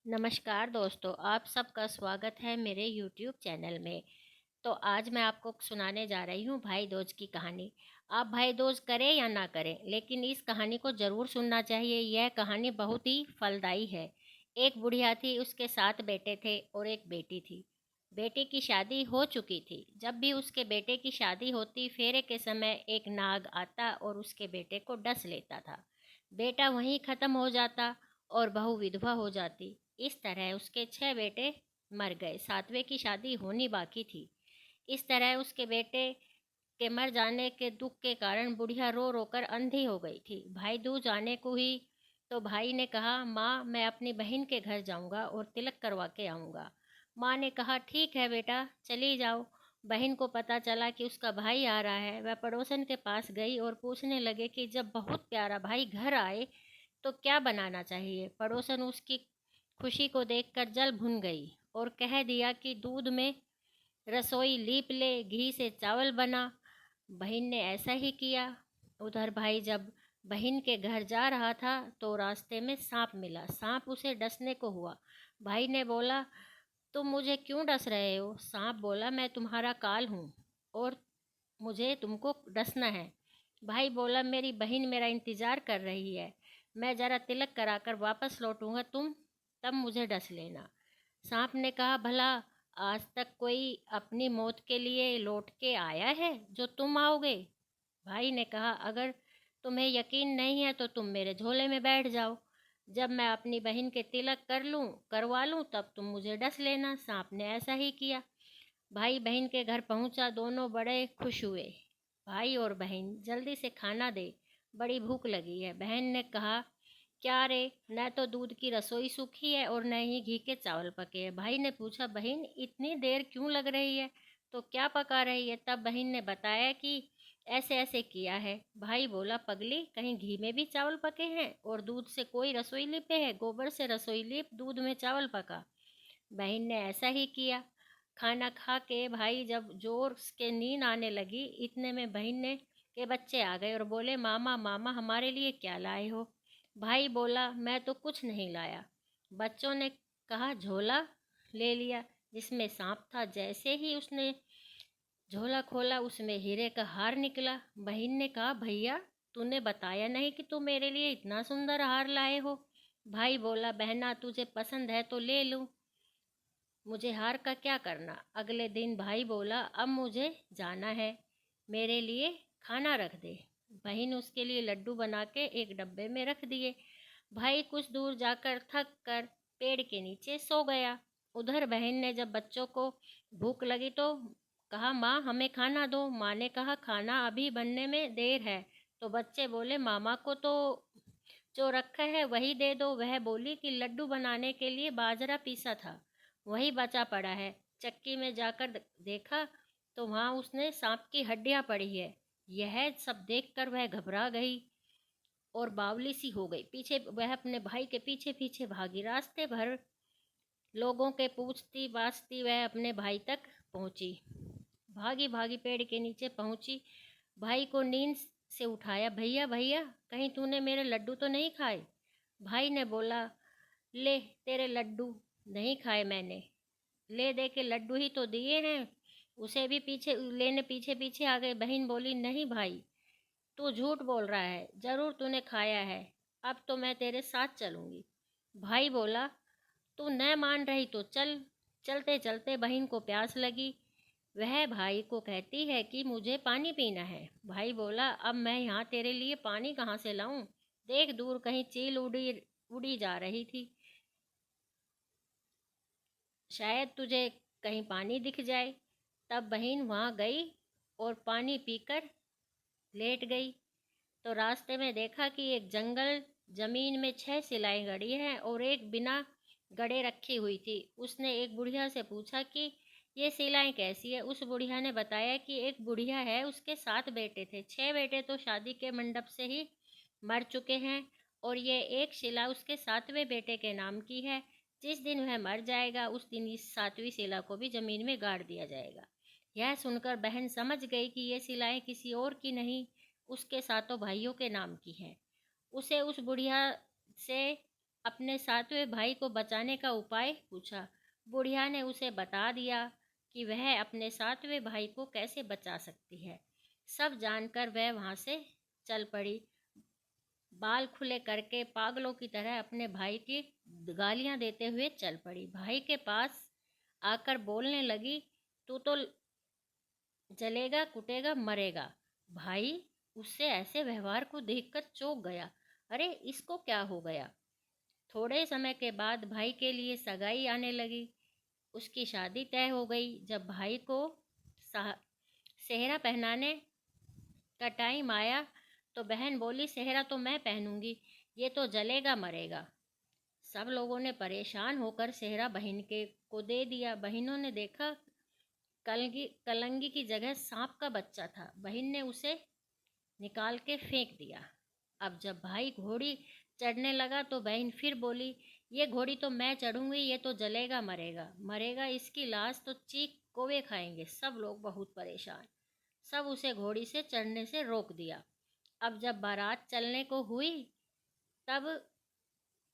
नमस्कार दोस्तों, आप सबका स्वागत है मेरे YouTube चैनल में। तो आज मैं आपको सुनाने जा रही हूँ भाई दूज की कहानी। आप भाई दूज करें या ना करें, लेकिन इस कहानी को ज़रूर सुनना चाहिए। यह कहानी बहुत ही फलदायी है। एक बुढ़िया थी, उसके 7 बेटे थे और एक बेटी थी। बेटी की शादी हो चुकी थी। जब भी उसके बेटे की शादी होती, फेरे के समय एक नाग आता और उसके बेटे को डस लेता था। बेटा वहीं ख़त्म हो जाता और बहू विधवा हो जाती। इस तरह उसके 6 बेटे मर गए। 7वें की शादी होनी बाकी थी। इस तरह उसके बेटे के मर जाने के दुख के कारण बुढ़िया रो रो कर अंधी हो गई थी। भाई दूज आने को ही तो भाई ने कहा, माँ मैं अपनी बहन के घर जाऊंगा और तिलक करवा के आऊंगा। माँ ने कहा, ठीक है बेटा, चली जाओ। बहन को पता चला कि उसका भाई आ रहा है। वह पड़ोसन के पास गई और पूछने लगे कि जब बहुत प्यारा भाई घर आए तो क्या बनाना चाहिए। पड़ोसन उसकी खुशी को देखकर जल भुन गई और कह दिया कि दूध में रसोई लीप ले, घी से चावल बना। बहन ने ऐसा ही किया। उधर भाई जब बहन के घर जा रहा था तो रास्ते में सांप मिला। सांप उसे डसने को हुआ। भाई ने बोला, तुम मुझे क्यों डस रहे हो? सांप बोला, मैं तुम्हारा काल हूँ और मुझे तुमको डसना है। भाई बोला, मेरी बहन मेरा इंतज़ार कर रही है। मैं ज़रा तिलक कराकर वापस लौटूंगा, तुम तब मुझे डस लेना। सांप ने कहा, भला आज तक कोई अपनी मौत के लिए लौट के आया है जो तुम आओगे? भाई ने कहा, अगर तुम्हें यकीन नहीं है तो तुम मेरे झोले में बैठ जाओ। जब मैं अपनी बहन के तिलक करवा लूँ तब तुम मुझे डस लेना। सांप ने ऐसा ही किया। भाई बहन के घर पहुंचा। दोनों बड़े खुश हुए। भाई और बहन, जल्दी से खाना दे, बड़ी भूख लगी है। बहन ने कहा, क्या रे, न तो दूध की रसोई सूखी है और न ही घी के चावल पके हैं। भाई ने पूछा, बहन इतनी देर क्यों लग रही है, तो क्या पका रही है? तब बहन ने बताया कि ऐसे ऐसे किया है। भाई बोला, पगली, कहीं घी में भी चावल पके हैं और दूध से कोई रसोई लिपे है? गोबर से रसोई लिप, दूध में चावल पका। बहन ने ऐसा ही किया। खाना खा के भाई जब जोर के नींद आने लगी, इतने में बहन ने के बच्चे आ गए और बोले, मामा मामा हमारे लिए क्या लाए हो? भाई बोला, मैं तो कुछ नहीं लाया। बच्चों ने कहा, झोला ले लिया जिसमें सांप था। जैसे ही उसने झोला खोला, उसमें हीरे का हार निकला। बहन ने कहा, भैया तूने बताया नहीं कि तू मेरे लिए इतना सुंदर हार लाए हो। भाई बोला, बहना तुझे पसंद है तो ले लूं, मुझे हार का क्या करना। अगले दिन भाई बोला, अब मुझे जाना है, मेरे लिए खाना रख दे। बहन उसके लिए लड्डू बना के एक डब्बे में रख दिए। भाई कुछ दूर जाकर थक कर पेड़ के नीचे सो गया। उधर बहन ने जब बच्चों को भूख लगी तो कहा, माँ हमें खाना दो। माँ ने कहा, खाना अभी बनने में देर है। तो बच्चे बोले, मामा को तो जो रखा है वही दे दो। वह बोली कि लड्डू बनाने के लिए बाजरा पीसा था, वही बचा पड़ा है। चक्की में जाकर देखा तो वहाँ उसने सांप की हड्डियाँ पड़ी है। यह सब देखकर वह घबरा गई और बावली सी हो गई। पीछे वह अपने भाई के पीछे पीछे भागी। रास्ते भर लोगों के पूछती पाछती वह अपने भाई तक पहुंची। भागी भागी पेड़ के नीचे पहुंची। भाई को नींद से उठाया। भैया भैया, कहीं तूने मेरे लड्डू तो नहीं खाए? भाई ने बोला, ले तेरे लड्डू नहीं खाए मैंने, ले दे के लड्डू ही तो दिए हैं। उसे भी पीछे लेने पीछे पीछे आ गए। बहन बोली, नहीं भाई, तू झूठ बोल रहा है, जरूर तूने खाया है। अब तो मैं तेरे साथ चलूंगी। भाई बोला, तू न मान रही तो चल। चलते चलते बहन को प्यास लगी। वह भाई को कहती है कि मुझे पानी पीना है। भाई बोला, अब मैं यहाँ तेरे लिए पानी कहाँ से लाऊं? देख दूर कहीं चील उड़ी उड़ी जा रही थी, शायद तुझे कहीं पानी दिख जाए। तब बहन वहाँ गई और पानी पीकर लेट गई। तो रास्ते में देखा कि एक जंगल जमीन में 6 सिलाएं गड़ी हैं और एक बिना गड़े रखी हुई थी। उसने एक बुढ़िया से पूछा कि ये सिलाएं कैसी है? उस बुढ़िया ने बताया कि एक बुढ़िया है, उसके 7 बेटे थे। 6 बेटे तो शादी के मंडप से ही मर चुके हैं और ये एक शिला उसके 7वें बेटे के नाम की है। जिस दिन वह मर जाएगा उस दिन इस 7वीं शिला को भी जमीन में गाड़ दिया जाएगा। यह सुनकर बहन समझ गई कि ये शिलाएं किसी और की नहीं, उसके सातों भाइयों के नाम की है। उसे उस बुढ़िया से अपने सातवें भाई को बचाने का उपाय पूछा। बुढ़िया ने उसे बता दिया कि वह अपने सातवें भाई को कैसे बचा सकती है। सब जानकर वह वहाँ से चल पड़ी, बाल खुले करके पागलों की तरह अपने भाई की गालियां देते हुए चल पड़ी। भाई के पास आकर बोलने लगी, तू तो जलेगा, कुटेगा, मरेगा। भाई उससे ऐसे व्यवहार को देखकर चौंक गया। अरे इसको क्या हो गया। थोड़े समय के बाद भाई के लिए सगाई आने लगी। उसकी शादी तय हो गई। जब भाई को सेहरा पहनाने का टाइम आया तो बहन बोली, सेहरा तो मैं पहनूंगी, ये तो जलेगा मरेगा। सब लोगों ने परेशान होकर सेहरा बहन के को दे दिया। बहनों ने देखा कलंगी की जगह सांप का बच्चा था। बहन ने उसे निकाल के फेंक दिया। अब जब भाई घोड़ी चढ़ने लगा तो बहन फिर बोली, ये घोड़ी तो मैं चढ़ूंगी, ये तो जलेगा मरेगा, मरेगा, इसकी लाश तो चीख कौवे खाएंगे। सब लोग बहुत परेशान, सब उसे घोड़ी से चढ़ने से रोक दिया। अब जब बारात चलने को हुई तब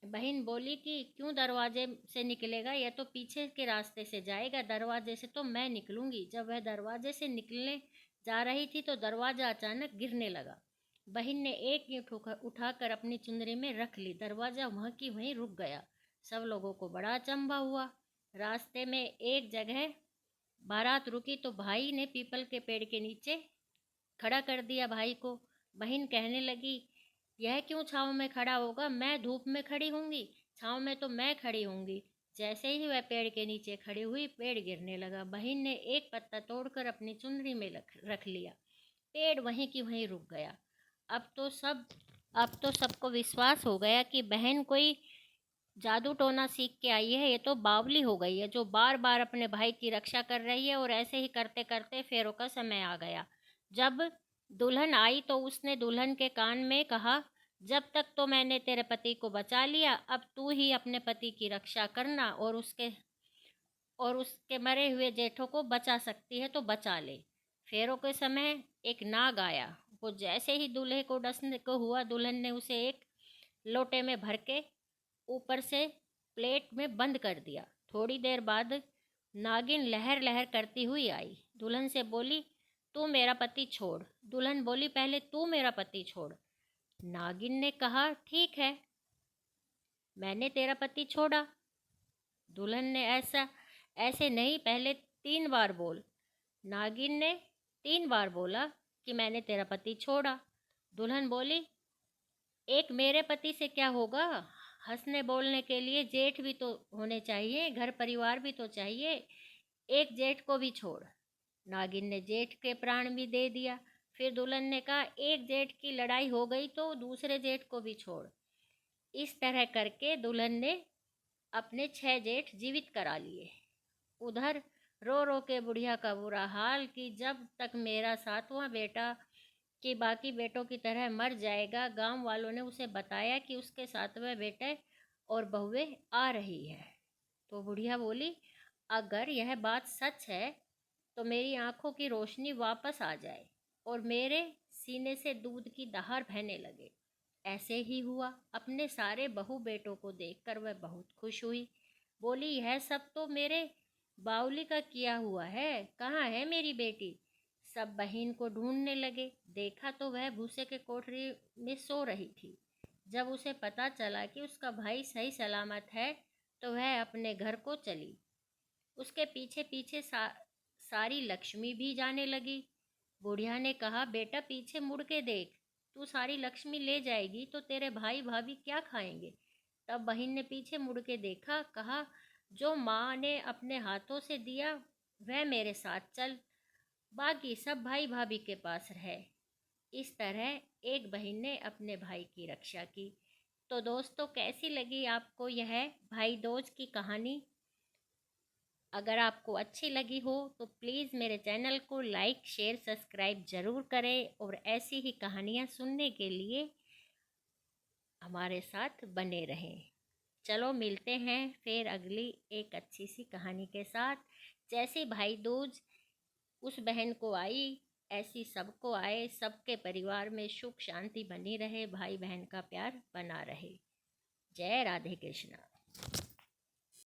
बहन बोली कि क्यों दरवाजे से निकलेगा, यह तो पीछे के रास्ते से जाएगा, दरवाजे से तो मैं निकलूंगी। जब वह दरवाजे से निकलने जा रही थी तो दरवाजा अचानक गिरने लगा। बहन ने एक ईंट उठाकर अपनी चुनरी में रख ली, दरवाजा वहीं की वहीं रुक गया। सब लोगों को बड़ा अचंभा हुआ। रास्ते में एक जगह बारात रुकी तो भाई ने पीपल के पेड़ के नीचे खड़ा कर दिया भाई को। बहन कहने लगी, यह क्यों छाँव में खड़ा होगा, मैं धूप में खड़ी होंगी, छाँव में तो मैं खड़ी होंगी। जैसे ही वह पेड़ के नीचे खड़ी हुई पेड़ गिरने लगा। बहन ने एक पत्ता तोड़कर अपनी चुनरी में रख लिया, पेड़ वहीं की वहीं रुक गया। अब तो सबको विश्वास हो गया कि बहन कोई जादू टोना सीख के आई है, ये तो बावली हो गई है जो बार बार अपने भाई की रक्षा कर रही है। और ऐसे ही करते करते फेरों का समय आ गया। जब दुल्हन आई तो उसने दुल्हन के कान में कहा, जब तक तो मैंने तेरे पति को बचा लिया, अब तू ही अपने पति की रक्षा करना और उसके मरे हुए जेठों को बचा सकती है तो बचा ले। फेरों के समय एक नाग आया। वो जैसे ही दूल्हे को डसने को हुआ, दुल्हन ने उसे एक लोटे में भर के ऊपर से प्लेट में बंद कर दिया। थोड़ी देर बाद नागिन लहर लहर करती हुई आई, दुल्हन से बोली, तू मेरा पति छोड़। दुल्हन बोली, पहले तू मेरा पति छोड़। नागिन ने कहा, ठीक है, मैंने तेरा पति छोड़ा। दुल्हन ने ऐसे नहीं, पहले 3 बार बोल। नागिन ने 3 बार बोला कि मैंने तेरा पति छोड़ा। दुल्हन बोली, एक मेरे पति से क्या होगा, हंसने बोलने के लिए जेठ भी तो होने चाहिए, घर परिवार भी तो चाहिए, एक जेठ को भी छोड़। नागिन ने जेठ के प्राण भी दे दिया। फिर दुल्हन ने कहा, एक जेठ की लड़ाई हो गई तो दूसरे जेठ को भी छोड़। इस तरह करके दुल्हन ने अपने 6 जेठ जीवित करा लिए। उधर रो रो के बुढ़िया का बुरा हाल कि जब तक मेरा 7वां बेटा कि बाकी बेटों की तरह मर जाएगा। गांव वालों ने उसे बताया कि उसके 7वें बेटे और बहुएं आ रही है। तो बुढ़िया बोली, अगर यह बात सच है तो मेरी आंखों की रोशनी वापस आ जाए और मेरे सीने से दूध की दहार बहने लगे। ऐसे ही हुआ। अपने सारे बहू बेटों को देखकर वह बहुत खुश हुई। बोली, यह सब तो मेरे बाउली का किया हुआ है, कहाँ है मेरी बेटी। सब बहन को ढूंढने लगे। देखा तो वह भूसे के कोठरी में सो रही थी। जब उसे पता चला कि उसका भाई सही सलामत है तो वह अपने घर को चली। उसके पीछे पीछे सारी लक्ष्मी भी जाने लगी। बुढ़िया ने कहा, बेटा पीछे मुड़ के देख, तू सारी लक्ष्मी ले जाएगी तो तेरे भाई भाभी क्या खाएंगे। तब बहन ने पीछे मुड़ के देखा, कहा, जो माँ ने अपने हाथों से दिया वह मेरे साथ चल, बाकी सब भाई भाभी के पास रहे। इस तरह एक बहन ने अपने भाई की रक्षा की। तो दोस्तों, कैसी लगी आपको यह भाई दूज की कहानी। अगर आपको अच्छी लगी हो तो प्लीज़ मेरे चैनल को लाइक शेयर सब्सक्राइब ज़रूर करें और ऐसी ही कहानियाँ सुनने के लिए हमारे साथ बने रहें। चलो मिलते हैं फिर अगली एक अच्छी सी कहानी के साथ। जैसे भाई दूज उस बहन को आई ऐसी सबको आए, सबके परिवार में सुख शांति बनी रहे, भाई बहन का प्यार बना रहे। जय राधे कृष्णा।